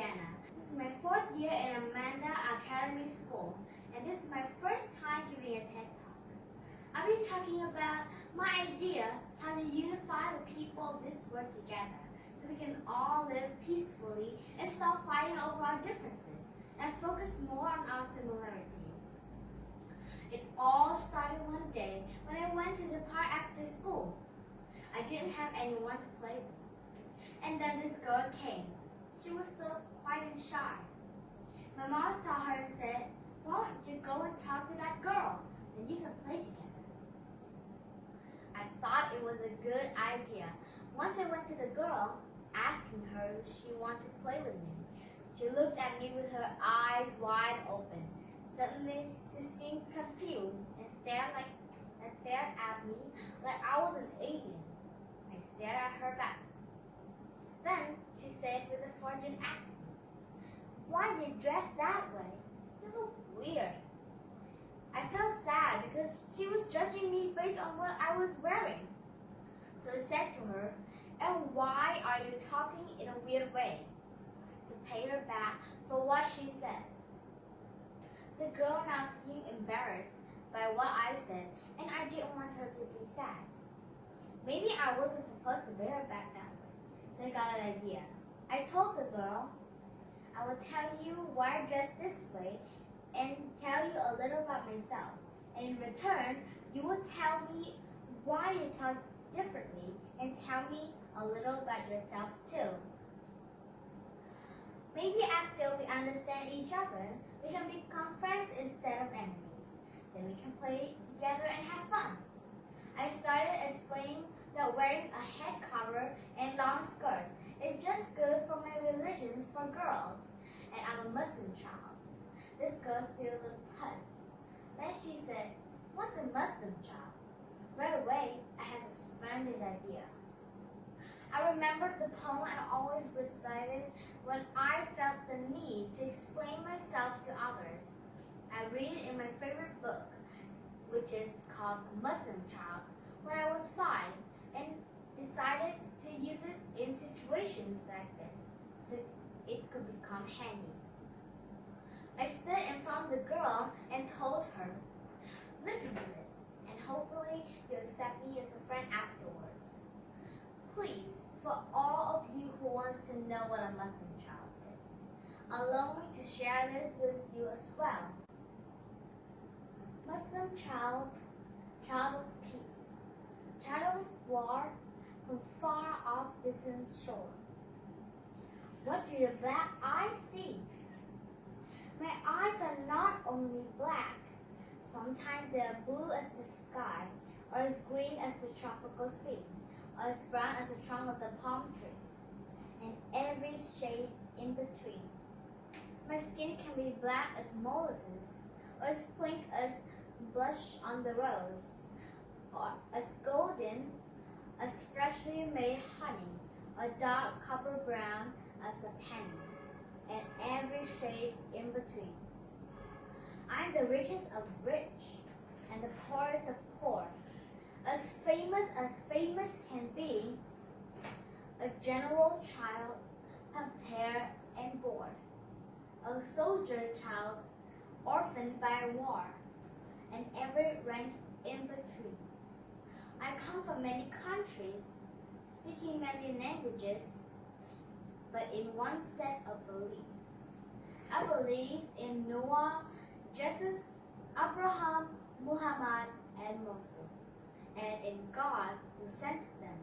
Indiana. This is my 4th year in Amanda Academy School, and this is my first time giving a TED Talk. I'll be talking about my idea how to unify the people of this world together so we can all live peacefully and stop fighting over our differences and focus more on our similarities. It all started one day when I went to the park after school. I didn't have anyone to play with. And then this girl came. She was so quiet and shy. My mom saw her and said, "Why don't you go and talk to that girl? Then you can play together." I thought it was a good idea. Once I went to the girl, asking her if she wanted to play with me. She looked at me with her eyes wide open. Suddenly, she seemed confused and stared at me like I was an alien. I stared at her back. Then she said with a foreign accent, "Why are you dressed that way? You look weird." I felt sad because she was judging me based on what I was wearing. So I said to her, "And why are you talking in a weird way?" to pay her back for what she said. The girl now seemed embarrassed by what I said, and I didn't want her to be sad. Maybe I wasn't supposed to pay her back that way. So I got an idea. I told the girl, "I will tell you why I dress this way and tell you a little about myself. And in return, you will tell me why you talk differently and tell me a little about yourself too. Maybe after we understand each other, we can become friends instead of enemies. Then we can play together and have fun." I started explaining that wearing a head cover and long skirt is just good for my religions for girls, and I'm a Muslim child. This girl still looked puzzled. Then she said, "What's a Muslim child?" Right away, I had a splendid idea. I remembered the poem I always recited when I felt the need to explain myself to others. I read it in my favorite book, which is called Muslim Child, when I was 5, and decided to use it in situations like this so it could become handy. I stood in front of the girl and told her, "Listen to this, and hopefully you'll accept me as a friend afterwards. Please, for all of you who wants to know what a Muslim child is, allow me to share this with you as well. Muslim child, child of peace, child of war from far off distant shore. What do your black eyes see? My eyes are not only black, sometimes they are blue as the sky, or as green as the tropical sea, or as brown as the trunk of the palm tree, and every shade in between. My skin can be black as molasses, or as pink as blush on the rose, or as golden as freshly made honey, or dark copper brown as a penny, and every shade in between. I am the richest of rich, and the poorest of poor, as famous can be, a general child, prepared and bored, a soldier child, orphaned by war, and every rank in between. I come from many countries, speaking many languages, but in one set of beliefs. I believe in Noah, Jesus, Abraham, Muhammad, and Moses, and in God who sends them,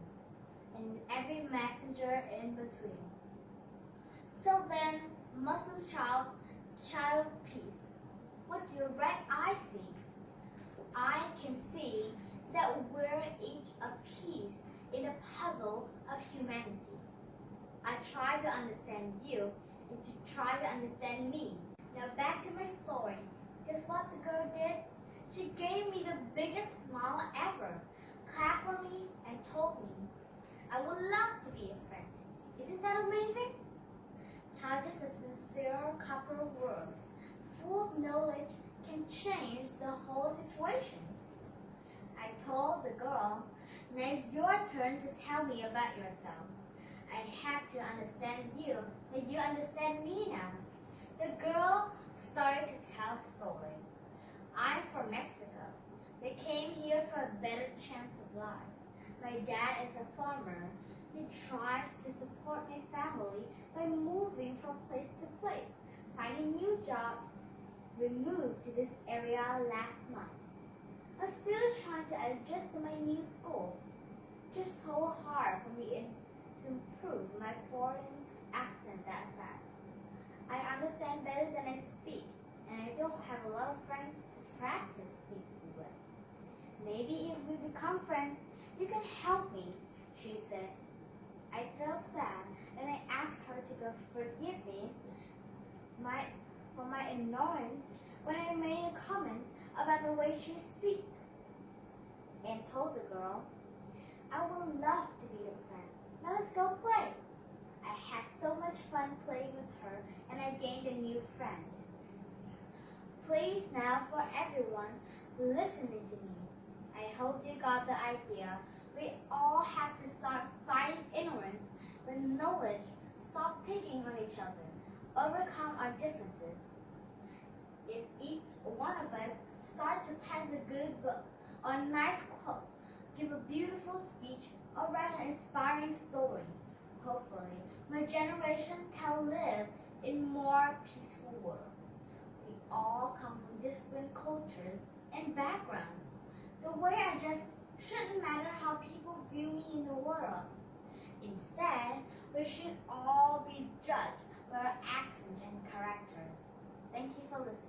and in every messenger in between. So then, Muslim child, child of peace, what do your red eyes see? I can see that we're each a piece in a puzzle of humanity. I try to understand you and to try to understand me. Now back to my story. Guess what the girl did? She gave me the biggest smile ever, clapped for me, and told me, "I would love to be a friend." Isn't that amazing? How just a sincere couple of words, full of knowledge, can change the whole situation. I told the girl, "Now it's your turn to tell me about yourself." I have to understand you, like you understand me now. The girl started to tell her story. I'm from Mexico. We came here for a better chance of life. My dad is a farmer. He tries to support my family by moving from place to place, finding new jobs. We moved to this area last month. I'm still trying to adjust to my new school. Just so hard for me to improve my foreign accent that fast. I understand better than I speak, and I don't have a lot of friends to practice speaking with. Maybe if we become friends, you can help me, she said. I felt sad, and I asked her to forgive me for my ignorance when I made a comment about the way she speaks, and told the girl, I would love to be your friend. Now let's go play. I had so much fun playing with her, and I gained a new friend. Please now for everyone listening to me. I hope you got the idea. We all have to start fighting ignorance with knowledge, stop picking on each other, overcome our differences. If each one of us start to pass a good book or a nice quote, give a beautiful speech, or write an inspiring story, hopefully my generation can live in a more peaceful world. We all come from different cultures and backgrounds. The way I just shouldn't matter how people view me in the world. Instead, we should all be judged by our accents and characters. Thank you for listening.